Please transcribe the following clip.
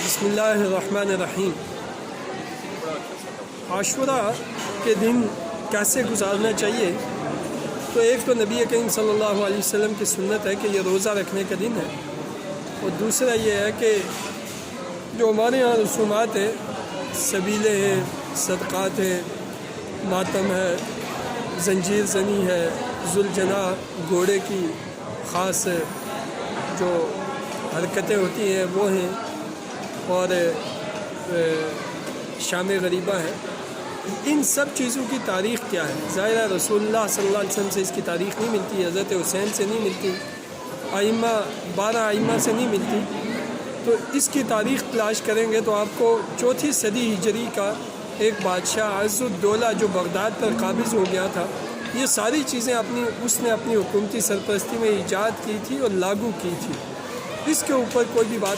بسم اللہ الرحمن الرحیم۔ عاشوراء کے دن کیسے گزارنا چاہیے؟ تو ایک تو نبی کریم صلی اللہ علیہ وسلم کی سنت ہے کہ یہ روزہ رکھنے کا دن ہے، اور دوسرا یہ ہے کہ جو ہمارے یہاں رسومات ہیں، سبیلے ہیں، صدقات ہیں، ماتم ہے، زنجیر زنی ہے، ذوالجناح گھوڑے کی خاص جو حرکتیں ہوتی ہیں وہ ہیں، اور شام غریبہ ہے۔ ان سب چیزوں کی تاریخ کیا ہے؟ ظاہر ہے رسول اللہ صلی اللہ علیہ وسلم سے اس کی تاریخ نہیں ملتی، حضرت حسین سے نہیں ملتی، ائمہ 12 ائمہ سے نہیں ملتی۔ تو اس کی تاریخ تلاش کریں گے تو آپ کو 4 صدی ہجری کا ایک بادشاہ عز الدولہ جو بغداد پر قابض ہو گیا تھا، یہ ساری چیزیں اس نے اپنی حکومتی سرپرستی میں ایجاد کی تھی اور لاگو کی تھی۔ اس کے اوپر کوئی بھی بات